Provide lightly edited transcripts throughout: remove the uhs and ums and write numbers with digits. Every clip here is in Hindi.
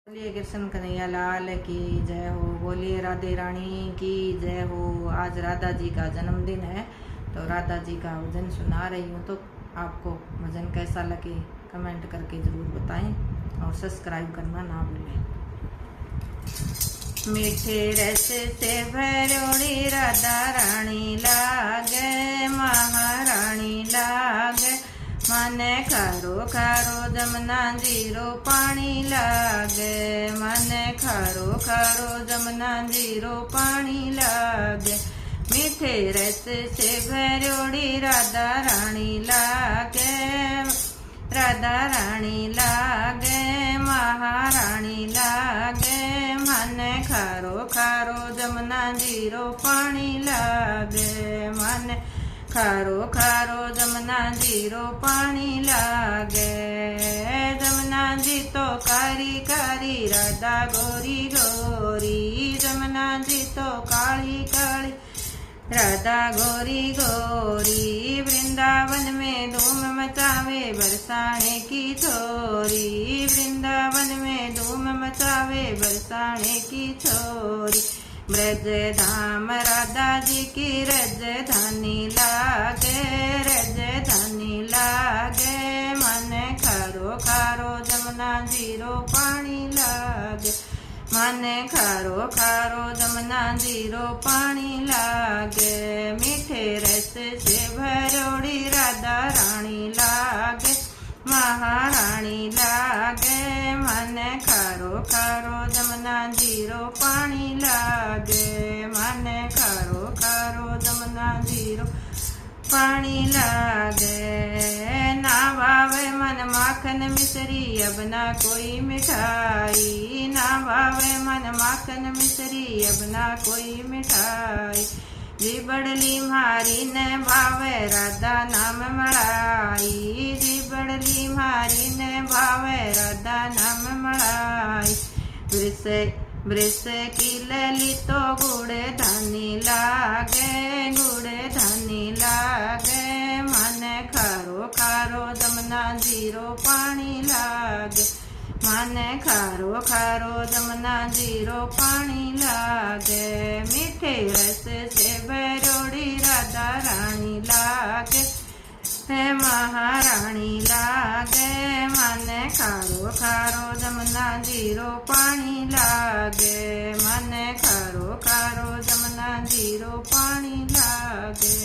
बोलिए कृष्ण कन्हैया लाल की जय हो। बोलिए राधे रानी की जय हो। आज राधा जी का जन्मदिन है तो राधा जी का भजन सुना रही हूँ। तो आपको भजन कैसा लगे कमेंट करके ज़रूर बताएं और सब्सक्राइब करना ना भूलें। मीठे रस से भरोड़ी राधा रानी लागे, महारानी लागे। मने खारो खारो जमुना जीरो पानी लागे, मने खारो खारो जमुना जीरो पानी लागे। मीठे रस से भरोड़ी राधा रानी लागे, राधा रानी लागे, महारानी लागे। मने खारो खारो जमुना जीरो पानी लागे, मने खारो खारो जमुना जीरो पानी लागे। जमुना जी तो कारी कारी राधा गोरी गोरी, जमुना जी तो काली काली राधा गोरी गोरी। वृंदावन में धूम मचावे बरसाने की छोरी, वृंदावन में धूम मचावे बरसाने की छोरी। ब्रज धाम राधा जी की रजधानी लागे, रजधानी लागे। मने खारो खारो जमुना जीरो पानी लागे, मने खारो खारो जमुना जीरो पानी लागे। मीठे रस से भरोड़ी राधा रानी लागे, महारानी लागे। मने खारो खारो जमुना जीरो पानी लागे, मने खारो खारो जमुना जीरो पानी लागे। ना भावे मन माखन मिश्री अब ना कोई मिठाई, ना भावे मन माखन मिश्री अब ना कोई मिठाई। जी बड़ली मारी ने भावे राधा नाम मड़ाई, जी बड़ली मारी ने भावे राधा नाम मड़ाई। वृष की लली तो गुड़े धनी लागे, गुड़े धनी लागे। मने खारो खारो जमुना जीरो पानी लागे, मने खारो खारो जमुना जीरो पानी लागे। मीठे रस से भरोड़ी राधा रानी लागे, है महारानी लागे। मने खारो खारो जमुना जीरो पानी लागे, मने खारो खारो जमुना जीरो पानी लागे।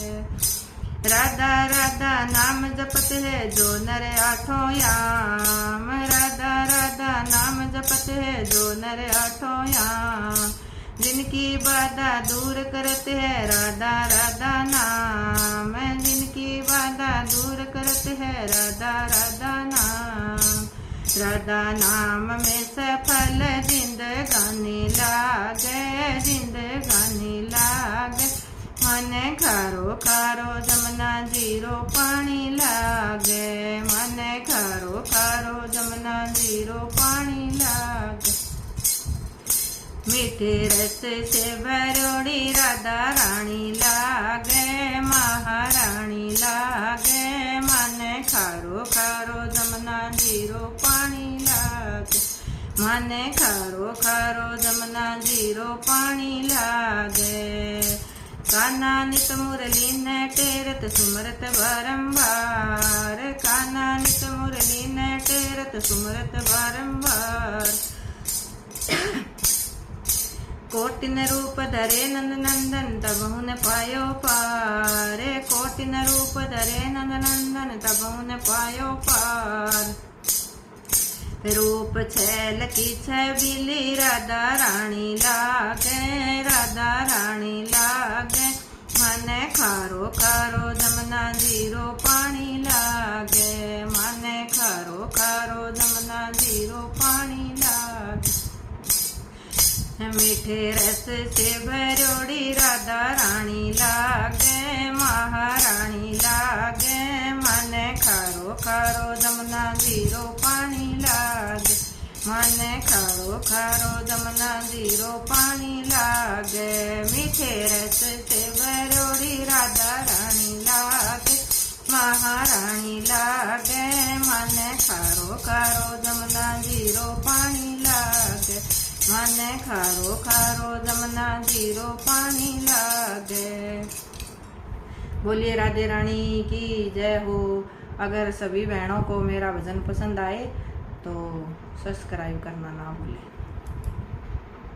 राधा राधा नाम जपत है जो नर आठों याम, राधा राधा नाम जपत है जो नर आठों याम। जिनकी बाधा दूर करत है राधा राधा नाम, जिनकी बाधा दूर करत है राधा राधा नाम। राधा नाम में सफल जिंदगानी लागे, जिंदगानी लागे। मने खारो खारो जमुना जीरो पानी लागे, मने खारो खारो जमुना जीरो पानी लागे। मीठे रस से भरोड़ी राधा रानी लागे, महारानी लागे। मने खारो खारो जमुना जीरो पानी लागे, मने खारो खारो जमुना जीरो पानी लागे। कान्हा नित मुरली ने टेरत सुमरत बारंबार, कान्हा नित मुरली ने टेरत सुमरत बारंबार। कोटिन रूप धरे नंद नंदन तब उन पायो पार, कोटिन रूप धरे नंद नंदन तब उन पायो पार। रूप छैल की छबिली राधा रानी लागे, राधा रानी लागे। मने खारो खारो जमुना जीरो पानी लागे, मने खारो खारो जमुना जीरो पानी लागे। मीठे रस से भरोड़ी राधा रानी लागे, महारानी लागे। मने खारो खारो जमुना जीरो पानी लागे, मने खारो खारो जमुना जीरो पानी लागे। मीठे रस से भरोड़ी राधा रानी लागे, महारानी लागे। मने खारो खारो जमुना जीरो पानी लागे। ने खारो खारो जमुना जीरो पानी लागे। बोलिए राधे रानी की जय हो। अगर सभी बहनों को मेरा भजन पसंद आए तो सब्सक्राइब करना ना भूलें।